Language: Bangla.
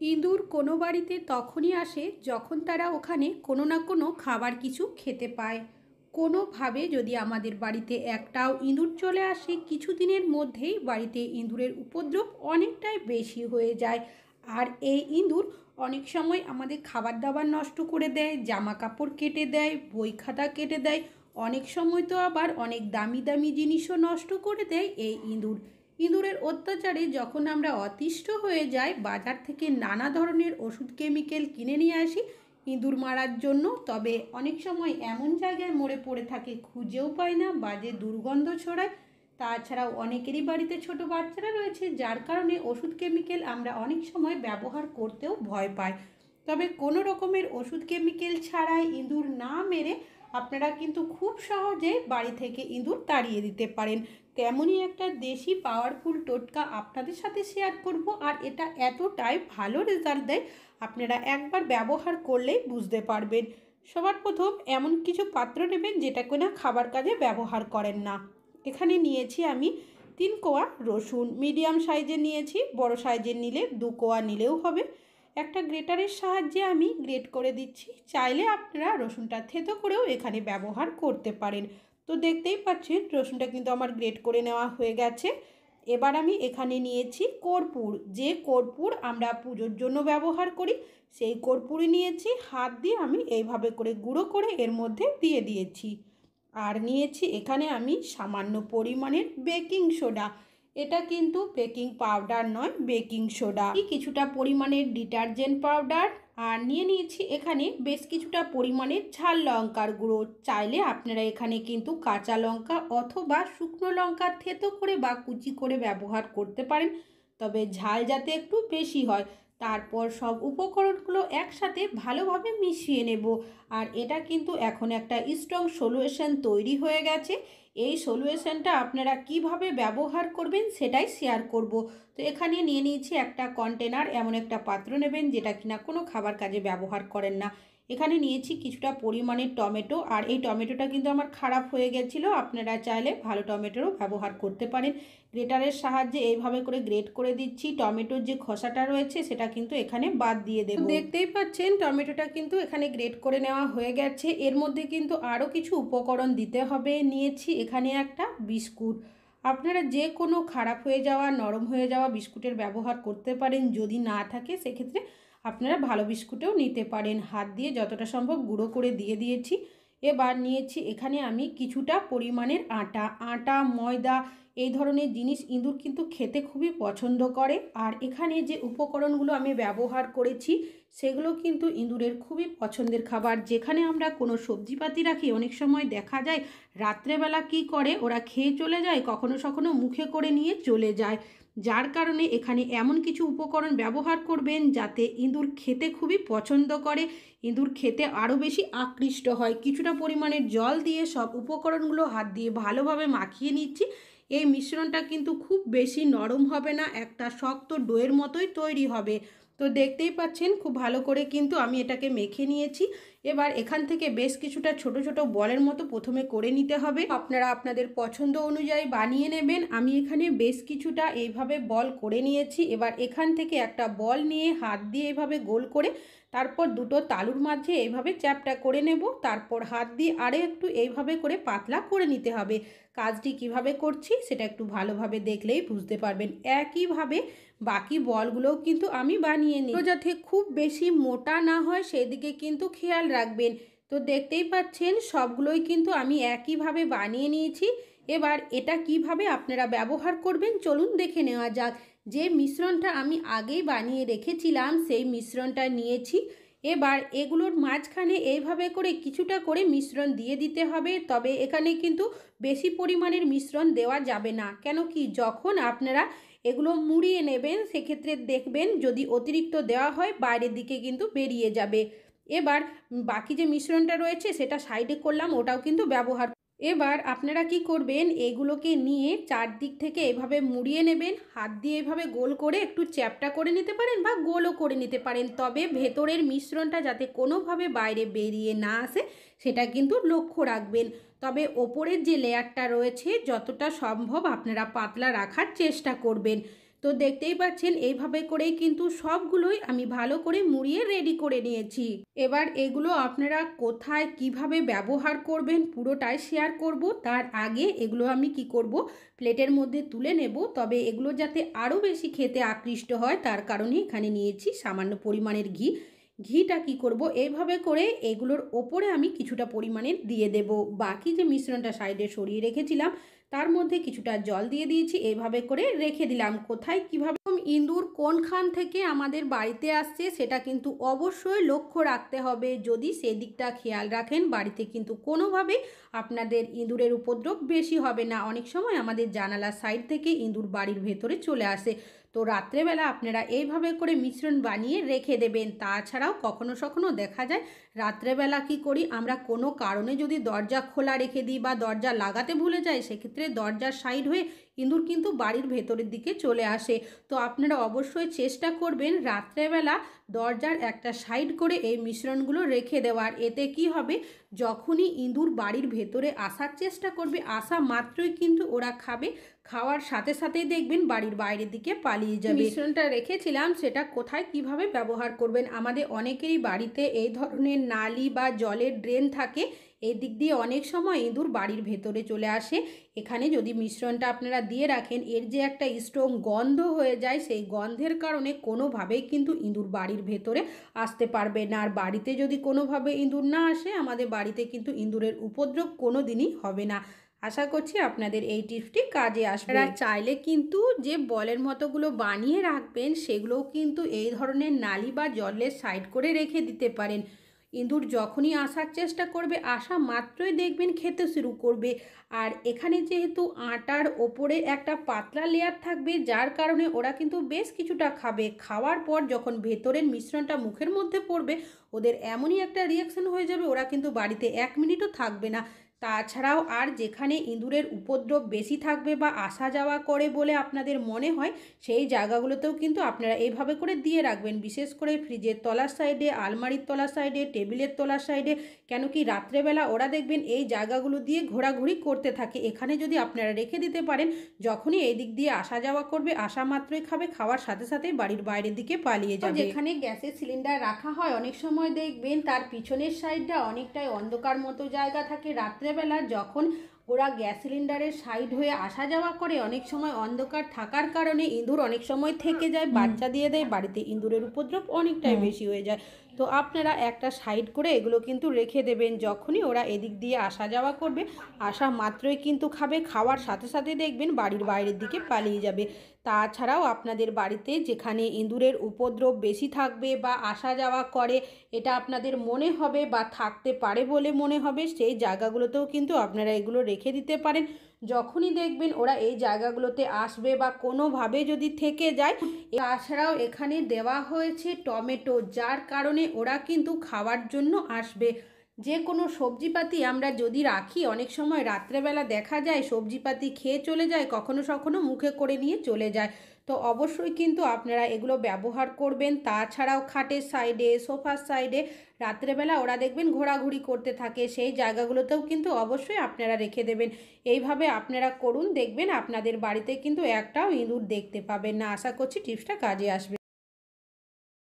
ইঁদুর কোনো বাড়িতে তখনই আসে যখন তারা ওখানে কোনো না কোনো খাবার কিছু খেতে পায়। কোনোভাবে যদি আমাদের বাড়িতে একটাও ইঁদুর চলে আসে, কিছুদিনের মধ্যেই বাড়িতে ইঁদুরের উপদ্রব অনেকটাই বেশি হয়ে যায়। আর এই ইঁদুর অনেক সময় আমাদের খাবার দাবার নষ্ট করে দেয়, জামা কাপড় কেটে দেয়, বই খাতা কেটে দেয়। অনেক সময় তো আবার অনেক দামি দামি জিনিসও নষ্ট করে দেয় এই ইঁদুর। ইঁদুরের অত্যাচারে যখন আমরা অতিষ্ঠ হয়ে যাই, বাজার থেকে নানা ধরনের ওষুধ কেমিক্যাল কিনে নিয়ে আসি ইঁদুর মারার জন্য। তবে অনেক সময় এমন জায়গায় মরে পড়ে থাকে, খুঁজেও পায় না, বাজে দুর্গন্ধ ছড়ায়। তাছাড়াও অনেকেরই বাড়িতে ছোট বাচ্চারা রয়েছে, যার কারণে ওষুধ কেমিক্যাল আমরা অনেক সময় ব্যবহার করতেও ভয় পাই। তবে কোনো রকমের ওষুধ কেমিক্যাল ছাড়াই ইঁদুর না মেরে আপনারা কিন্তু খুব সহজে বাড়ি থেকে ইঁদুর তাড়িয়ে দিতে পারেন। তেমনই একটা দেশি পাওয়ারফুল টোটকা আপনাদের সাথে শেয়ার করব, আর এটা এতটাই ভালো রেজাল্ট দেয়, আপনারা একবার ব্যবহার করলেই বুঝতে পারবেন। সবার প্রথম এমন কিছু পাত্র নেবেন যেটা কিনা খাবার কাজে ব্যবহার করেন না। এখানে নিয়েছি আমি 3 কোয়া রসুন, মিডিয়াম সাইজের নিয়েছি, বড় সাইজের নিলে 2 কোয়া নিলেও হবে। একটা গ্রেটারের সাহায্যে আমি গ্রেট করে দিচ্ছি। চাইলে আপনারা রসুনটা থেতো করেও এখানে ব্যবহার করতে পারেন। তো দেখতেই পাচ্ছেন রসুনটা কিন্তু আমার গ্রেট করে নেওয়া হয়ে গেছে। এবার আমি এখানে নিয়েছি কর্পূর। যে কর্পূর আমরা পুজোর জন্য ব্যবহার করি সেই কর্পূরই নিয়েছি। হাত দিয়ে আমি এইভাবে করে গুঁড়ো করে এর মধ্যে দিয়ে দিয়েছি। আর নিয়েছি এখানে আমি সামান্য পরিমাণের বেকিং সোডা। এটা কিন্তু বেকিং পাউডার নয়, বেকিং সোডা। কিছুটা পরিমাণের ডিটারজেন্ট পাউডার। আর নিয়ে নিয়েছি এখানে বেশ কিছুটা পরিমাণের ঝাল লঙ্কার গুঁড়ো। চাইলে আপনারা এখানে কিন্তু কাঁচা লঙ্কা অথবা শুকনো লঙ্কা থেতো করে বা কুচি করে ব্যবহার করতে পারেন, তবে ঝাল যাতে একটু বেশি হয়। তারপর সব উপকরণগুলো একসাথে ভালোভাবে মিশিয়ে নেব। আর এটা কিন্তু এখন একটা স্ট্রং সলিউশন তৈরি হয়ে গেছে। এই সলিউশনটা আপনারা কিভাবে ব্যবহার করবেন সেটাই শেয়ার করব। তো এখানে নিয়ে নিয়েছি একটা কন্টেনার। এমন একটা পাত্র নেবেন যেটা কিনা কোনো খাবার কাজে ব্যবহার করেন না। এখানে নিয়েছি কিছুটা পরিমাণের টমেটো। আর এই টমেটোটা কিন্তু আমার খারাপ হয়ে গেছিলো, আপনারা চাইলে ভালো টমেটোরও ব্যবহার করতে পারেন। গ্রেটারের সাহায্যে এইভাবে করে গ্রেট করে দিচ্ছি। টমেটোর যে খোসাটা রয়েছে সেটা কিন্তু এখানে বাদ দিয়ে দেব। দেখতেই পাচ্ছেন টমেটোটা কিন্তু এখানে গ্রেট করে নেওয়া হয়ে গেছে। এর মধ্যে কিন্তু আরও কিছু উপকরণ দিতে হবে। নিয়েছি এখানে একটা বিস্কুট। আপনারা যে কোনো খারাপ হয়ে যাওয়া, নরম হয়ে যাওয়া বিস্কুটের ব্যবহার করতে পারেন। যদি না থাকে সেক্ষেত্রে আপনারা ভালো বিস্কুটেও নিতে পারেন। হাত দিয়ে যতটা সম্ভব গুঁড়ো করে দিয়ে দিয়েছি। এবার নিয়েছি এখানে আমি কিছুটা পরিমাণের আটা। আটা, ময়দা এই ধরনের জিনিস ইঁদুর কিন্তু খেতে খুবই পছন্দ করে। আর এখানে যে উপকরণগুলো আমি ব্যবহার করেছি সেগুলো কিন্তু ইঁদুরের খুবই পছন্দের খাবার। যেখানে আমরা কোনো সবজিপাতি রাখি অনেক সময় দেখা যায় রাত্রেবেলা কি করে ওরা খেয়ে চলে যায়, কখনো কখনো মুখে করে নিয়ে চলে যায়। যার কারণে এখানে এমন কিছু উপকরণ ব্যবহার করবেন যাতে ইঁদুর খেতে খুবই পছন্দ করে, ইঁদুর খেতে আরও বেশি আকৃষ্ট হয়। কিছুটা পরিমাণের জল দিয়ে সব উপকরণগুলো হাত দিয়ে ভালোভাবে মাখিয়ে নিচ্ছি। এই মিশ্রণটা কিন্তু খুব বেশি নরম হবে না, একটা শক্ত ডোয়ের মতোই তৈরি হবে। তো দেখতেই পাচ্ছেন খুব ভালো করে কিন্তু আমি এটাকে মেখে নিয়েছি। এবার এখান থেকে বেশ কিছুটা ছোট ছোট বলের মতো প্রথমে করে নিতে হবে। আপনারা আপনাদের পছন্দ অনুযায়ী বানিয়ে নেবেন। আমি এখানে বেশ কিছুটা এইভাবে বল করে নিয়েছি। এবার এখান থেকে একটা বল নিয়ে হাত দিয়ে এইভাবে গোল করে তারপর দুটো তালুর মাঝে এইভাবে চ্যাপটা করে নেব। তারপর হাত দিয়ে আরও একটু এইভাবে করে পাতলা করে নিতে হবে। কাজটি কিভাবে করছি সেটা একটু ভালোভাবে দেখলেই বুঝতে পারবেন। একইভাবে বাকি বলগুলোও কিন্তু আমি বানিয়ে নিই, যাতে খুব বেশি মোটা না হয় সেদিকে কিন্তু খেয়াল রাখবেন। তো দেখতেই পাচ্ছেন সবগুলোই কিন্তু আমি একইভাবে বানিয়ে নিয়েছি। এবার এটা কিভাবে আপনারা ব্যবহার করবেন চলুন দেখে নেওয়া যাক। যে মিশ্রণটা আমি আগেই বানিয়ে রেখেছিলাম সেই মিশ্রণটা নিয়েছি। এবার এগুলোর মাঝখানে এইভাবে করে কিছুটা করে মিশ্রণ দিয়ে দিতে হবে। তবে এখানে কিন্তু বেশি পরিমাণের মিশ্রণ দেওয়া যাবে না, কেন কি যখন আপনারা এগুলো মুড়িয়ে নেবেন সেক্ষেত্রে দেখবেন যদি অতিরিক্ত দেওয়া হয় বাইরের দিকে কিন্তু বেরিয়ে যাবে। এবার বাকি যে মিশ্রণটা রয়েছে সেটা সাইডে করলাম, ওটাও কিন্তু ব্যবহার। এবার আপনারা কি করবেন, এগুলোকে নিয়ে চারদিক থেকে এভাবে মুড়িয়ে নেবেন। হাত দিয়ে এভাবে গোল করে একটু চ্যাপটা করে নিতে পারেন বা গোলও করে নিতে পারেন, তবে ভেতরের মিশ্রণটা যাতে কোনোভাবে বাইরে বেরিয়ে না আসে সেটা কিন্তু লক্ষ্য রাখবেন। তবে ওপরের যে লেয়ারটা রয়েছে যতটা সম্ভব আপনারা পাতলা রাখার চেষ্টা করবেন। তো দেখতেই পাচ্ছেন এইভাবে করেই কিন্তু সবগুলোই আমি ভালো করে মুড়িয়ে রেডি করে নিয়েছি। এবার এগুলো আপনারা কোথায় কিভাবে ব্যবহার করবেন পুরোটাই শেয়ার করব। তার আগে এগুলো আমি কি করব, প্লেটের মধ্যে তুলে নেব। তবে এগুলো যাতে আরও বেশি খেতে আকৃষ্ট হয় তার কারণে এখানে নিয়েছি সামান্য পরিমাণের ঘি। ঘিটা কি করব, এইভাবে করে এগুলোর ওপরে আমি কিছুটা পরিমাণে দিয়ে দেব। বাকি যে মিশ্রণটা সাইডে সরিয়ে রেখেছিলাম তার মধ্যে কিছুটা জল দিয়ে দিয়েছি, এইভাবে করে রেখে দিলাম। কোথায় কিভাবে ইঁদুর কোনখান থেকে আমাদের বাড়িতে আসছে সেটা কিন্তু অবশ্যই লক্ষ্য রাখতে হবে। যদি সেদিকটা খেয়াল রাখেন বাড়িতে কিন্তু কোনোভাবেই আপনাদের ইঁদুরের উপদ্রব বেশি হবে না। অনেক সময় আমাদের জানালার সাইড থেকে ইঁদুর বাড়ির ভেতরে চলে আসে। তো রাত্রেবেলা আপনারা এইভাবে করে মিশ্রণ বানিয়ে রেখে দেবেন। তাছাড়াও কখনো কখনো দেখা যায় রাত্রেবেলা কি করি আমরা, কোনো কারণে যদি দরজা খোলা রেখে দিই বা দরজা লাগাতে ভুলে যাই, সেক্ষেত্রে দরজার সাইড হয়ে ইঁদুর কিন্তু বাড়ির ভেতরের দিকে চলে আসে। তো আপনারা অবশ্যই চেষ্টা করবেন রাত্রেবেলা দরজার একটা সাইড করে এই মিশ্রণগুলো রেখে দেওয়ার। এতে কি হবে, যখনই ইঁদুর বাড়ির ভেতরে আসার চেষ্টা করবে, আসা মাত্রই কিন্তু ওরা খাবে, খাওয়ার সাথে সাথেই দেখবেন বাড়ির বাইরের দিকে পালিয়ে যাবে। মিশ্রণটা রেখেছিলাম সেটা কোথায় কিভাবে ব্যবহার করবেন। আমাদের অনেকেরই বাড়িতে এই ধরনের নালি বা জলের ড্রেন থাকে, এই দিক দিয়ে অনেক সময় ইঁদুর বাড়ির ভেতরে চলে আসে। এখানে যদি মিশ্রণটা আপনারা দিয়ে রাখেন, এর যে একটা স্ট্রং গন্ধ হয়ে যায়, সেই গন্ধের কারণে কোনোভাবেই কিন্তু ইঁদুর বাড়ির ভেতরে আসতে পারবে না। আর বাড়িতে যদি কোনোভাবে ইঁদুর না আসে, আমাদের বাড়িতে কিন্তু ইঁদুরের উপদ্রব কোনো দিনই হবে না। আশা করছি আপনাদের এই টিপসটি কাজে আসবে। আর চাইলে কিন্তু যে বলের মতোগুলো বানিয়ে রাখবেন সেগুলোও কিন্তু এই ধরনের নালি বা জলের সাইড করে রেখে দিতে পারেন। ইঁদুর যখনই আসার চেষ্টা করবে, আসা মাত্রই দেখবেন খেতে শুরু করবে। আর এখানে যেহেতু আটার ওপরে একটা পাতলা লেয়ার থাকবে, যার কারণে ওরা কিন্তু বেশ কিছুটা খাবে। খাওয়ার পর যখন ভেতরের মিশ্রণটা মুখের মধ্যে পড়বে, ওদের এমনই একটা রিয়াকশন হয়ে যাবে, ওরা কিন্তু বাড়িতে 1 মিনিটও থাকবে না। তাছাড়াও আর যেখানে ইঁদুরের উপদ্রব বেশি থাকবে বা আসা যাওয়া করে বলে আপনাদের মনে হয়, সেই জায়গাগুলোতেও কিন্তু আপনারা এইভাবে করে দিয়ে রাখবেন। বিশেষ করে ফ্রিজের তলার সাইডে, আলমারির তলার সাইডে, টেবিলের তলার সাইডে। কেন কি রাত্রেবেলা ওরা দেখবেন এই জায়গাগুলো দিয়ে ঘোরাঘুরি করতে থাকে। এখানে যদি আপনারা রেখে দিতে পারেন, যখনই এই দিক দিয়ে আসা যাওয়া করবে, আসা মাত্রই খাবে, খাওয়ার সাথে সাথেই বাড়ির বাইরের দিকে পালিয়ে যাবে। যেখানে গ্যাসের সিলিন্ডার রাখা হয় অনেক সময় দেখবেন তার পিছনের সাইডটা অনেকটাই অন্ধকার মতো জায়গা থাকে। রাত্রেবেলা যখন ওরা গ্যাস সিলিন্ডারের সাইড হয়ে আসা যাওয়া করে, অনেক সময় অন্ধকার থাকার কারণে ইঁদুর অনেক সময় থেকে যায়, বাচ্চা দিয়ে দেয়, বাড়িতে ইঁদুরের উপদ্রব অনেকটাই বেশি হয়ে যায়। তো আপনারা একটা সাইড করে এগুলো কিন্তু রেখে দেবেন। যখনই ওরা এদিক দিয়ে আসা যাওয়া করবে, আসা মাত্রই কিন্তু খাবে, খাওয়ার সাথে সাথে দেখবেন বাড়ির বাইরের দিকে পালিয়ে যাবে। তাছাড়াও আপনাদের বাড়িতে যেখানে ইঁদুরের উপদ্রব বেশি থাকবে বা আসা যাওয়া করে এটা আপনাদের মনে হবে বা থাকতে পারে বলে মনে হবে, সেই জায়গাগুলোতেও কিন্তু আপনারা এগুলো রেখে দিতে পারেন। যখনই দেখবেন ওরা এই জায়গাগুলোতে আসবে বা কোনোভাবে যদি থেকে যায়। তাছাড়াও এখানে দেওয়া হয়েছে টমেটো, যার কারণে ওরা কিন্তু খাওয়ার জন্য আসবে। যে কোনো সবজিপাতি আমরা যদি রাখি, অনেক সময় রাত্রেবেলা দেখা যায় সবজিপাতি খেয়ে চলে যায়, কখনো কখনো মুখে করে নিয়ে চলে যায়। তো অবশ্যই কিন্তু আপনারা এগুলো ব্যবহার করবেন। তাছাড়াও খাটের সাইডে, সোফার সাইডে রাত্রেবেলা ওরা দেখবেন ঘোরাঘুরি করতে থাকে, সেই জায়গাগুলোতেও কিন্তু অবশ্যই আপনারা রেখে দেবেন। এইভাবে আপনারা করুন, দেখবেন আপনাদের বাড়িতে কিন্তু একটাও ইঁদুর দেখতে পাবেন না। আশা করছি টিপসটা কাজে আসবে।